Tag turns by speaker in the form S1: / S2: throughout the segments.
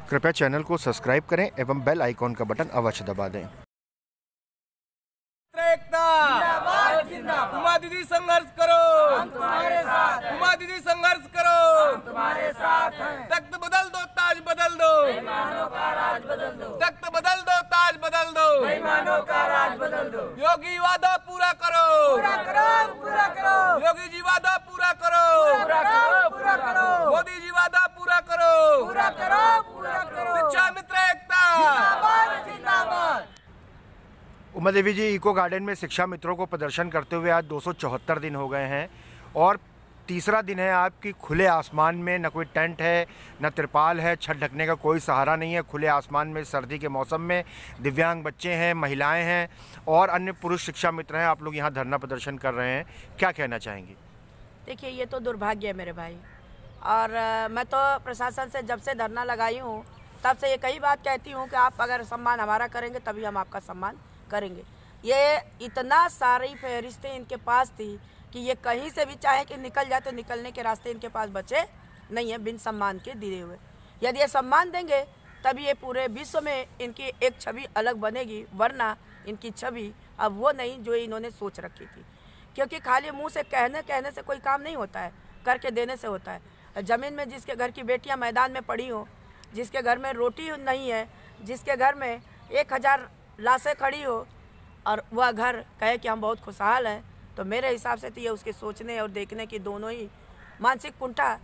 S1: कृपया चैनल को सब्सक्राइब करें एवं बेल आइकॉन का बटन अवश्य दबा दें।
S2: उमा दीदी संघर्ष करो, हम तुम्हारे साथ हैं। उमा दीदी संघर्ष करो, हम तुम्हारे साथ हैं। तख्त बदल दो, ताज बदल दो, बेईमानों का राज बदल दो। तख्त बदल दो, ताज बदल दो, बेईमानों का राज बदल दो। योगी वादा पूरा करो, पूरा करो, पूरा करो। योगी जी वादा पूरा करो, पूरा करो, पूरा करो। मोदी जी वादा पूरा करो, पूरा करो, पूरा करो। शिक्षा मित्र एकता जिंदाबाद, जिंदाबाद।
S1: उमा देवी जी, इको गार्डन में शिक्षा मित्रों को प्रदर्शन करते हुए आज 274 दिन हो गए हैं और तीसरा दिन है आपकी खुले आसमान में। न कोई टेंट है, न तिरपाल है, छत ढकने का कोई सहारा नहीं है। खुले आसमान में सर्दी के मौसम में दिव्यांग बच्चे हैं, महिलाएं हैं और अन्य पुरुष शिक्षा मित्र हैं। आप लोग यहाँ धरना प्रदर्शन कर रहे हैं, क्या कहना चाहेंगी?
S3: देखिए, ये तो दुर्भाग्य है मेरे भाई। और मैं तो प्रशासन से जब से धरना लगाई हूँ तब से ये कई बात कहती हूँ कि आप अगर सम्मान हमारा करेंगे तभी हम आपका सम्मान करेंगे। ये इतना सारी फहरिस्तें इनके पास थी कि ये कहीं से भी चाहे कि निकल जाए तो निकलने के रास्ते इनके पास बचे नहीं है बिन सम्मान के दिए हुए। यदि ये सम्मान देंगे तभी ये पूरे विश्व में इनकी एक छवि अलग बनेगी, वरना इनकी छवि अब वो नहीं जो इन्होंने सोच रखी थी। क्योंकि खाली मुंह से कहने से कोई काम नहीं होता है, करके देने से होता है। ज़मीन में जिसके घर की बेटियां मैदान में पड़ी हो, जिसके घर में रोटी नहीं है, जिसके घर में 1000 लाशें खड़ी हो और वह घर कहे कि हम बहुत खुशहाल हैं, तो मेरे हिसाब से तो ये उसके सोचने और देखने की दोनों ही मानसिक कुंठा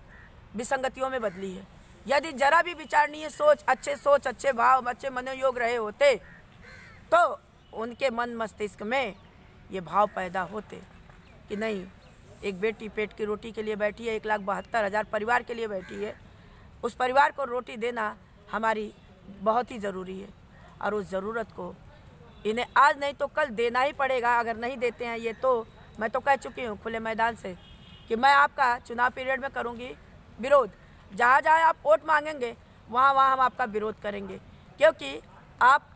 S3: विसंगतियों में बदली है। यदि जरा भी विचारणीय सोच, अच्छे भाव, अच्छे मनोयोग रहे होते तो उनके मन मस्तिष्क में ये भाव पैदा होते कि नहीं, एक बेटी पेट की रोटी के लिए बैठी है, 1,72,000 परिवार के लिए बैठी है। उस परिवार को रोटी देना हमारी बहुत ही ज़रूरी है और उस ज़रूरत को इन्हें आज नहीं तो कल देना ही पड़ेगा। अगर नहीं देते हैं ये तो मैं तो कह चुकी हूँ खुले मैदान से कि मैं आपका चुनाव पीरियड में करूँगी विरोध। जहाँ जहाँ आप वोट मांगेंगे वहाँ वहाँ हम आपका विरोध करेंगे, क्योंकि आप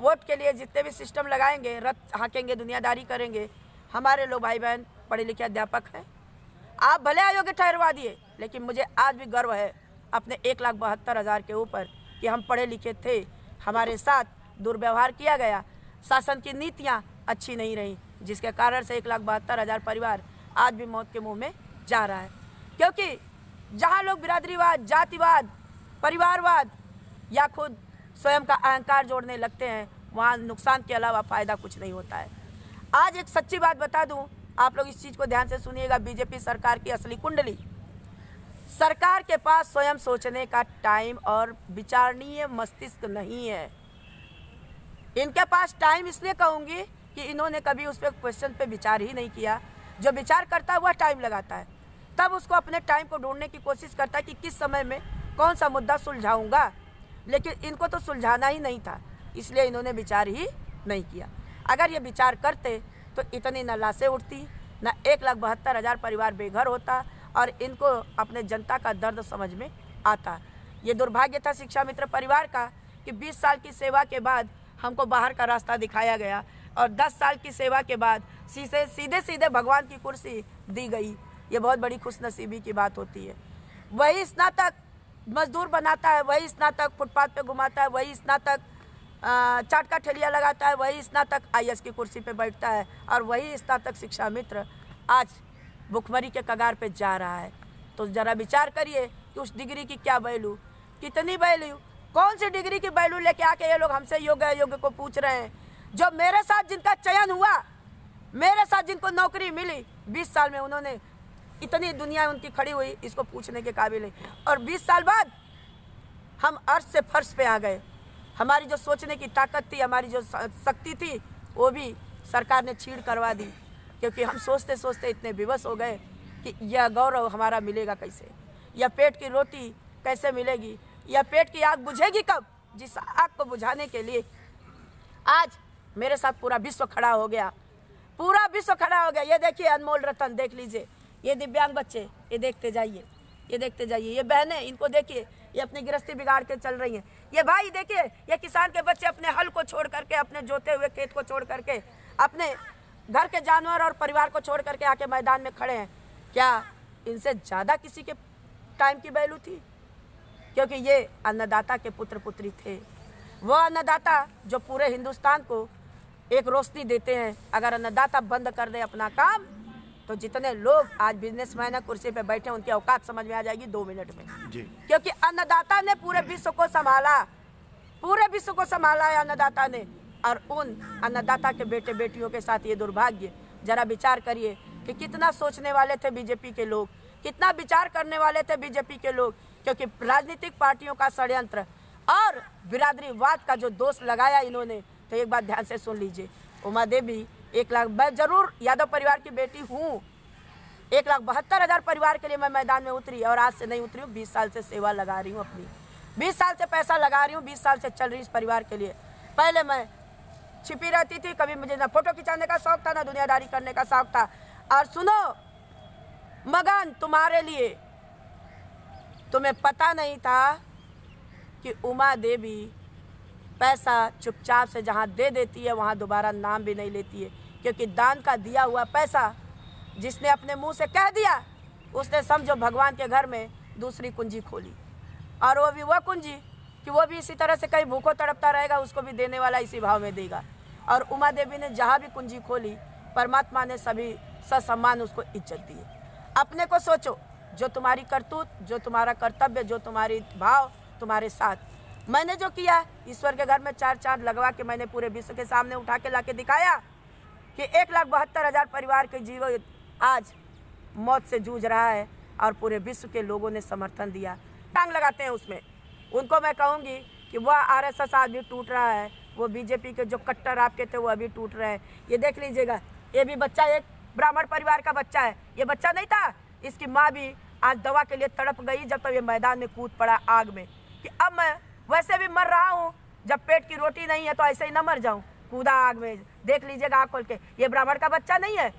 S3: वोट के लिए जितने भी सिस्टम लगाएंगे, रथ हाँकेंगे, दुनियादारी करेंगे। हमारे लोग भाई बहन पढ़े लिखे अध्यापक हैं, आप भले अयोग्य ठहरवा दिए, लेकिन मुझे आज भी गर्व है अपने 1,72,000 के ऊपर कि हम पढ़े लिखे थे, हमारे साथ दुर्व्यवहार किया गया, शासन की नीतियां अच्छी नहीं रही, जिसके कारण से 1,72,000 परिवार आज भी मौत के मुंह में जा रहा है। क्योंकि जहां लोग बिरादरीवाद, जातिवाद, परिवारवाद या खुद स्वयं का अहंकार जोड़ने लगते हैं, वहां नुकसान के अलावा फ़ायदा कुछ नहीं होता है। आज एक सच्ची बात बता दूं, आप लोग इस चीज़ को ध्यान से सुनिएगा। बीजेपी सरकार की असली कुंडली, सरकार के पास स्वयं सोचने का टाइम और विचारणीय मस्तिष्क नहीं है। इनके पास टाइम इसलिए कहूँगी कि इन्होंने कभी उस पर क्वेश्चन पे विचार ही नहीं किया। जो विचार करता है वह टाइम लगाता है, तब उसको अपने टाइम को ढूंढने की कोशिश करता है कि किस समय में कौन सा मुद्दा सुलझाऊंगा, लेकिन इनको तो सुलझाना ही नहीं था, इसलिए इन्होंने विचार ही नहीं किया। अगर ये विचार करते तो इतनी न लाशें उठती, न 1,72,000 परिवार बेघर होता और इनको अपने जनता का दर्द समझ में आता। ये दुर्भाग्य था शिक्षा मित्र परिवार का कि 20 साल की सेवा के बाद हमको बाहर का रास्ता दिखाया गया और 10 साल की सेवा के बाद सीधे भगवान की कुर्सी दी गई। ये बहुत बड़ी खुशनसीबी की बात होती है। वही स्नातक मजदूर बनाता है, वही स्नातक फुटपाथ पे घुमाता है, वही स्नातक चाट का ठेलिया लगाता है, वही स्नातक IAS की कुर्सी पे बैठता है और वही स्नातक शिक्षा मित्र आज भुखमरी के कगार पे जा रहा है। तो ज़रा विचार करिए कि उस डिग्री की क्या वैल्यू, कितनी वैल्यू, कौन सी डिग्री की वैल्यू लेके आके ये लोग हमसे योग्य अयोग्य को पूछ रहे हैं। जो मेरे साथ जिनका चयन हुआ, मेरे साथ जिनको नौकरी मिली, 20 साल में उन्होंने इतनी दुनिया उनकी खड़ी हुई, इसको पूछने के काबिल है। और 20 साल बाद हम अर्श से फर्श पे आ गए। हमारी जो सोचने की ताकत थी, हमारी जो शक्ति थी, वो भी सरकार ने छीड़ करवा दी, क्योंकि हम सोचते सोचते इतने विवश हो गए कि यह गौरव हमारा मिलेगा कैसे, यह पेट की रोटी कैसे मिलेगी, यह पेट की आग बुझेगी कब, जिस आग को बुझाने के लिए आज मेरे साथ पूरा विश्व खड़ा हो गया, पूरा विश्व खड़ा हो गया। ये देखिए अनमोल रतन, देख लीजिए, ये दिव्यांग बच्चे, ये देखते जाइए, ये देखते जाइए, ये बहनें, इनको देखिए, ये अपनी गृहस्थी बिगाड़ के चल रही हैं। ये भाई देखिए, ये किसान के बच्चे अपने हल को छोड़ करके, अपने जोते हुए खेत को छोड़ करके, अपने घर के जानवर और परिवार को छोड़ करके आके मैदान में खड़े हैं। क्या इनसे ज़्यादा किसी के टाइम की वैल्यू थी? क्योंकि ये अन्नदाता के पुत्र पुत्री थे। वो अन्नदाता जो पूरे हिंदुस्तान को एक रोशनी देते हैं। अगर अन्नदाता बंद कर दे अपना काम तो जितने लोग आज बिजनेसमैन है कुर्सी पे बैठे हैं उनकी औकात समझ में आ जाएगी 2 मिनट में
S1: जी।
S3: क्योंकि अन्नदाता ने पूरे विश्व को संभाला, पूरे विश्व को संभाला है अन्नदाता ने। और उन अन्नदाता के बेटे बेटियों के साथ ये दुर्भाग्य। जरा विचार करिए कि कितना सोचने वाले थे बीजेपी के लोग, कितना विचार करने वाले थे बीजेपी के लोग, क्योंकि राजनीतिक पार्टियों का षड्यंत्र और बिरादरीवाद का जो दोष लगाया इन्होंने, तो एक बात ध्यान से सुन लीजिए। उमा देवी 1 लाख, मैं जरूर यादव परिवार की बेटी हूँ, 1,72,000 परिवार के लिए मैं मैदान में उतरी और आज से नहीं उतरी हूँ, 20 साल से सेवा लगा रही हूँ अपनी, 20 साल से पैसा लगा रही हूँ, 20 साल से चल रही इस परिवार के लिए। पहले मैं छिपी रहती थी, कभी मुझे ना फोटो खिंचाने का शौक था ना दुनियादारी करने का शौक था। और सुनो मगन, तुम्हारे लिए तुम्हें पता नहीं था कि उमा देवी पैसा चुपचाप से जहाँ दे देती है वहाँ दोबारा नाम भी नहीं लेती है, क्योंकि दान का दिया हुआ पैसा जिसने अपने मुंह से कह दिया उसने समझो भगवान के घर में दूसरी कुंजी खोली। और वो भी वह कुंजी कि वो भी इसी तरह से कहीं भूखो तड़पता रहेगा, उसको भी देने वाला इसी भाव में देगा। और उमा देवी ने जहाँ भी कुंजी खोली परमात्मा ने सभी ससम्मान उसको इज्जत दी है। अपने को सोचो, जो तुम्हारी करतूत, जो तुम्हारा कर्तव्य, जो तुम्हारी भाव तुम्हारे साथ, मैंने जो किया ईश्वर के घर में 4 चांद लगवा के मैंने पूरे विश्व के सामने उठा के लाके दिखाया कि 1,72,000 परिवार के जीवन आज मौत से जूझ रहा है और पूरे विश्व के लोगों ने समर्थन दिया। टांग लगाते हैं उसमें। उनको मैं कहूँगी कि वह आरएसएस आज भी टूट रहा है, वो बीजेपी के जो कट्टर आपके थे वो अभी टूट रहे हैं। ये देख लीजिएगा, ये भी बच्चा एक ब्राह्मण परिवार का बच्चा है, ये बच्चा नहीं था, इसकी माँ भी आज दवा के लिए तड़प गई जब तक ये मैदान में कूद पड़ा आग में कि अब मैं वैसे भी मर रहा हूँ, जब पेट की रोटी नहीं है तो ऐसे ही न मर जाऊँ, कूदा आग में। देख लीजिएगा आँख खोल के, ये ब्राह्मण का बच्चा नहीं है,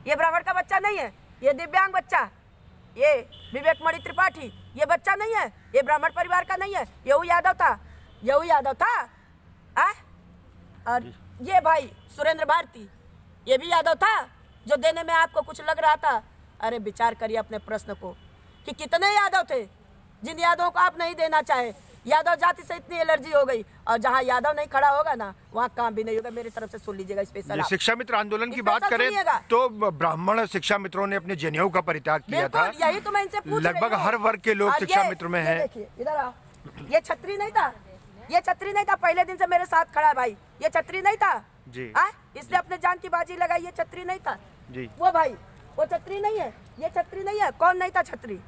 S3: ये ब्राह्मण का बच्चा नहीं है, ये दिव्यांग बच्चा, ये विवेकमणि त्रिपाठी, ये बच्चा नहीं है, ये ब्राह्मण परिवार का नहीं है, यहू यादव था, यहू यादव था। और ये भाई सुरेंद्र भारती, ये भी यादव था जो देने में आपको कुछ लग रहा था। अरे विचार करिए अपने प्रश्न को कि कितने यादव थे जिन यादवों को आप नहीं देना चाहे। यादव जाति से इतनी एलर्जी हो गई और जहाँ यादव नहीं खड़ा होगा ना वहाँ काम भी नहीं होगा। मेरी तरफ से सुन लीजिएगा स्पेशल।
S1: शिक्षा मित्र आंदोलन की बात करें तो ब्राह्मण शिक्षा मित्रों ने अपने जनेऊ का परित्याग किया था।
S3: यही तो मैं इनसे पूछ रही हूं।
S1: लगभग हर वर्ग के लोग शिक्षा मित्र में हैं।
S3: देखिए इधर आओ, ये छतरी नहीं था, ये छतरी नहीं था, पहले दिन से मेरे साथ खड़ा है भाई, ये छतरी नहीं था
S1: जी।
S3: इसने अपने जान की बाजी लगाई, ये छतरी नहीं था
S1: जी।
S3: वो भाई वो छतरी नहीं है, ये छतरी नहीं है। कौन नहीं था छतरी?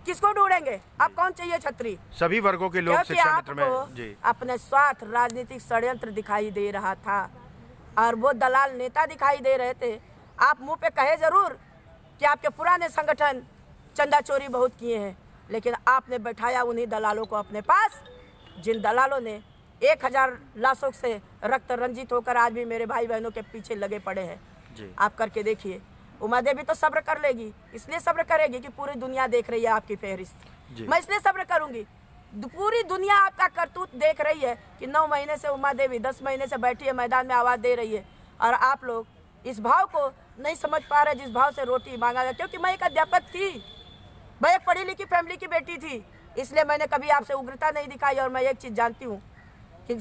S3: किसको ढूंढेंगे? अब कौन चाहिए छतरी?
S1: सभी वर्गों के लोग शिक्षा मित्र में जी।
S3: अपने स्वार्थ राजनीतिक षड्यंत्र दिखाई दे रहा था और वो दलाल नेता दिखाई दे रहे थे। आप मुंह पे कहे जरूर कि आपके पुराने संगठन चंदा चोरी बहुत किए हैं, लेकिन आपने बैठाया उन्हीं दलालों को अपने पास जिन दलालों ने 1000 लाशों से रक्त रंजित होकर आज भी मेरे भाई बहनों के पीछे लगे पड़े हैं। आप करके देखिए। उमा देवी तो सब्र कर लेगी, इसलिए सब्र करेगी कि पूरी दुनिया देख रही है आपकी फहरिस्त। मैं इसलिए सब्र करूंगी, पूरी दुनिया आपका करतूत देख रही है कि 9 महीने से उमा देवी 10 महीने से बैठी है मैदान में आवाज़ दे रही है और आप लोग इस भाव को नहीं समझ पा रहे जिस भाव से रोटी मांगा गया। क्योंकि मैं एक अध्यापक थी, मैं एक पढ़ी लिखी फैमिली की बेटी थी, इसलिए मैंने कभी आपसे उग्रता नहीं दिखाई। और मैं एक चीज़ जानती हूँ कि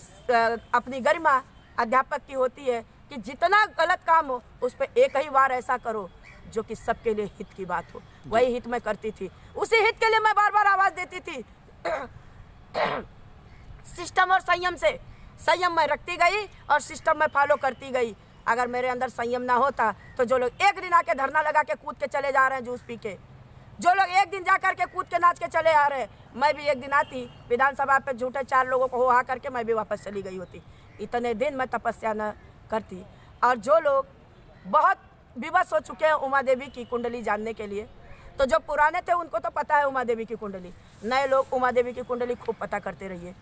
S3: अपनी गरिमा अध्यापक की होती है कि जितना गलत काम हो उस पर एक ही बार ऐसा करो जो कि सबके लिए हित की बात हो। वही हित मैं करती थी, उसी हित के लिए मैं बार बार आवाज़ देती थी। सिस्टम और संयम से संयम में रखती गई और सिस्टम में फॉलो करती गई। अगर मेरे अंदर संयम ना होता तो जो लोग एक दिन आके धरना लगा के कूद के चले जा रहे हैं जूस पी के, जो लोग एक दिन जा करके कूद के नाच के चले आ रहे हैं, मैं भी एक दिन आती विधानसभा पे झूठे 4 लोगों को हो करके मैं भी वापस चली गई होती। इतने दिन मैं तपस्या न करती। और जो लोग बहुत विवश हो चुके हैं उमा देवी की कुंडली जानने के लिए, तो जो पुराने थे उनको तो पता है उमा देवी की कुंडली, नए लोग उमा देवी की कुंडली खूब पता करते रहिए।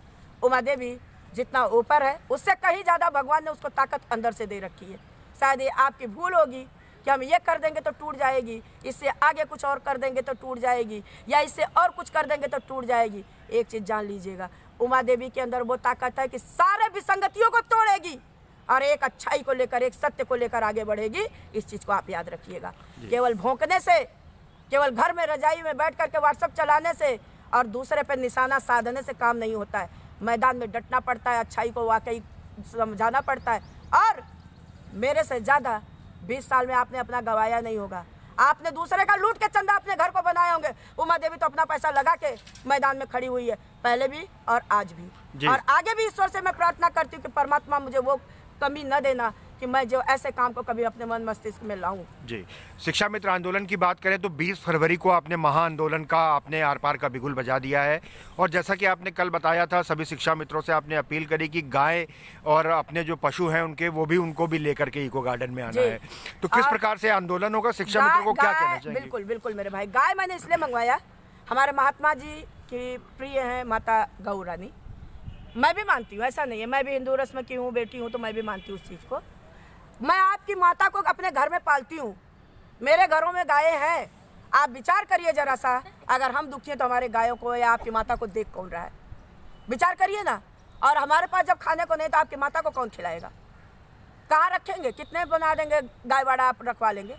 S3: उमा देवी जितना ऊपर है उससे कहीं ज़्यादा भगवान ने उसको ताकत अंदर से दे रखी है। शायद ये आपकी भूल होगी कि हम ये कर देंगे तो टूट जाएगी, इससे आगे कुछ और कर देंगे तो टूट जाएगी, या इससे और कुछ कर देंगे तो टूट जाएगी। एक चीज़ जान लीजिएगा, उमा देवी के अंदर वो ताकत है कि सारे विसंगतियों को तोड़ेगी और एक अच्छाई को लेकर, एक सत्य को लेकर आगे बढ़ेगी। इस चीज़ को आप याद रखिएगा। केवल भौंकने से, केवल घर में रजाई में बैठ करके व्हाट्सएप चलाने से और दूसरे पे निशाना साधने से काम नहीं होता है। मैदान में डटना पड़ता है, अच्छाई को वाकई समझाना पड़ता है। और मेरे से ज़्यादा 20 साल में आपने अपना गवाया नहीं होगा। आपने दूसरे का लूट के चंदा अपने घर को बनाए होंगे। उमा देवी तो अपना पैसा लगा के मैदान में खड़ी हुई है, पहले भी और आज भी, और आगे भी ईश्वर से मैं प्रार्थना करती हूँ कि परमात्मा मुझे वो कमी न देना कि मैं जो ऐसे काम को कभी अपने मन मस्तिष्क में लाऊं।
S1: जी, शिक्षा मित्र आंदोलन की बात करें तो 20 फरवरी को आपने महाआंदोलन का आपने आर पार का बिगुल बजा दिया है, और जैसा कि आपने कल बताया था, सभी शिक्षा मित्रों से आपने अपील करी कि गाय और अपने जो पशु हैं उनके उनको भी लेकर के इको गार्डन में आना है। तो किस प्रकार से आंदोलन होगा, शिक्षा मित्रों को क्या कहना चाहिए?
S3: बिल्कुल बिल्कुल मेरे भाई, गाय मैंने इसलिए मंगवाया, हमारे महात्मा जी की प्रिय है माता गौ रानी। मैं भी मानती हूँ, ऐसा नहीं है, मैं भी हिंदू रस्म की हूँ, बेटी हूँ, तो मैं भी मानती हूँ उस चीज़ को। मैं आपकी माता को अपने घर में पालती हूँ, मेरे घरों में गायें हैं। आप विचार करिए जरा सा, अगर हम दुखी हैं तो हमारे गायों को या आपकी माता को देख कौन रहा है? विचार करिए ना। और हमारे पास जब खाने को नहीं तो आपकी माता को कौन खिलाएगा? कहाँ रखेंगे? कितने बना देंगे गाय वाड़ा आप रखवा लेंगे?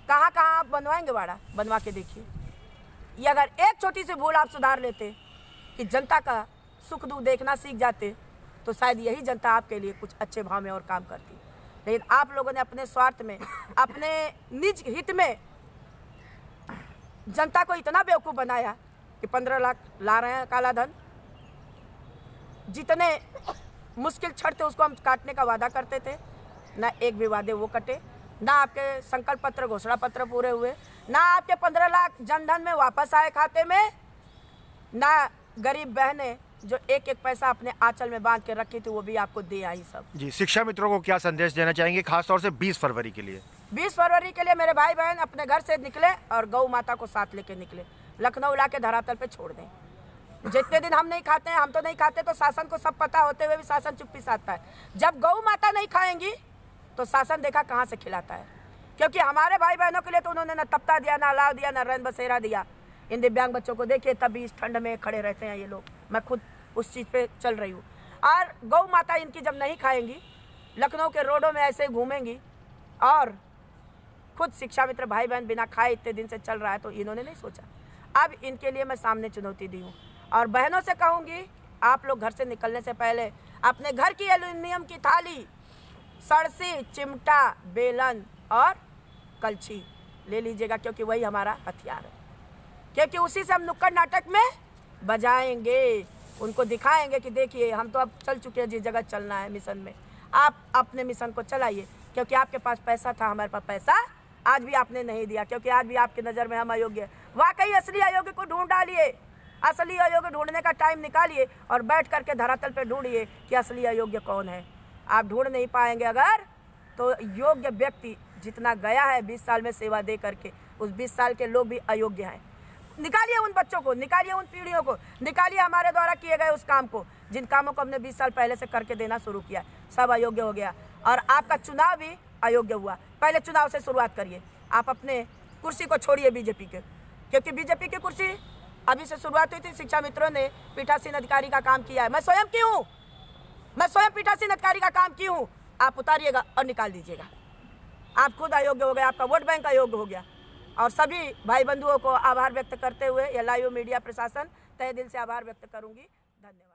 S3: कहाँ कहाँ आप बनवाएंगे वाड़ा? बनवा के देखिए। ये अगर एक छोटी सी भूल आप सुधार लेते कि जनता का सुख दुख देखना सीख जाते, तो शायद यही जनता आपके लिए कुछ अच्छे भाव में और काम करती। लेकिन आप लोगों ने अपने स्वार्थ में, अपने निज हित में जनता को इतना बेवकूफ़ बनाया कि 15 लाख ला रहे हैं काला धन। जितने मुश्किल क्षण थे उसको हम काटने का वादा करते थे, ना एक भी वादे वो कटे, ना आपके संकल्प पत्र घोषणा पत्र पूरे हुए, ना आपके 15 लाख जनधन में वापस आए खाते में, ना गरीब बहनें जो एक एक पैसा अपने आंचल में बांध के रखी थी वो भी आपको दे आई सब।
S1: जी, शिक्षा मित्रों को क्या संदेश देना चाहेंगे, खासतौर से 20 फरवरी के लिए?
S3: 20 फरवरी के लिए मेरे भाई बहन अपने घर से निकले और गौ माता को साथ लेके निकले, लखनऊ ला के धरातल पे छोड़ दें। जितने दिन हम नहीं खाते हैं, हम तो नहीं खाते, तो शासन को सब पता होते हुए भी शासन चुप्पी साधता है। जब गौ माता नहीं खाएंगी तो शासन देखा कहाँ से खिलाता है, क्योंकि हमारे भाई बहनों के लिए तो उन्होंने न तप्ता दिया, ना अलाव दिया, ना रैन बसेरा दिया। इन दिव्यांग बच्चों को देखिए, तभी इस ठंड में खड़े रहते हैं ये लोग। मैं खुद उस चीज़ पे चल रही हूँ। और गौ माता इनकी जब नहीं खाएंगी, लखनऊ के रोडों में ऐसे घूमेंगी, और खुद शिक्षा मित्र भाई बहन बिना खाए इतने दिन से चल रहा है, तो इन्होंने नहीं सोचा। अब इनके लिए मैं सामने चुनौती दी हूँ, और बहनों से कहूँगी, आप लोग घर से निकलने से पहले अपने घर की एल्युमिनियम की थाली, सड़सी, चिमटा, बेलन और कलछी ले लीजिएगा, क्योंकि वही हमारा हथियार है। क्योंकि उसी से हम नुक्कड़ नाटक में बजाएंगे, उनको दिखाएंगे कि देखिए हम तो अब चल चुके हैं, जिस जगह चलना है मिशन में। आप अपने मिशन को चलाइए, क्योंकि आपके पास पैसा था, हमारे पास पैसा आज भी आपने नहीं दिया, क्योंकि आज भी आपकी नज़र में हम अयोग्य हैं। वाकई असली अयोग्य को ढूंढ डालिए, असली अयोग्य ढूंढने का टाइम निकालिए और बैठ करके धरातल पे ढूंढिए कि असली अयोग्य कौन है। आप ढूंढ नहीं पाएंगे अगर, तो योग्य व्यक्ति जितना गया है 20 साल में सेवा दे करके, उस 20 साल के लोग भी अयोग्य हैं। निकालिए उन बच्चों को, निकालिए उन पीढ़ियों को, निकालिए हमारे द्वारा किए गए उस काम को, जिन कामों को हमने 20 साल पहले से करके देना शुरू किया। सब अयोग्य हो गया, और आपका चुनाव भी अयोग्य हुआ। पहले चुनाव से शुरुआत करिए। आप अपने कुर्सी को छोड़िए बीजेपी के, क्योंकि बीजेपी की कुर्सी अभी से शुरुआत हुई थी। शिक्षा मित्रों ने पीठासीन अधिकारी का काम किया है, मैं स्वयं की हूँ, मैं स्वयं पीठासीन अधिकारी का काम की हूँ। आप उतारिएगा और निकाल दीजिएगा। आप खुद अयोग्य हो गए, आपका वोट बैंक अयोग्य हो गया। और सभी भाई बंधुओं को आभार व्यक्त करते हुए, या लाइव मीडिया प्रशासन तहे दिल से आभार व्यक्त करूंगी। धन्यवाद।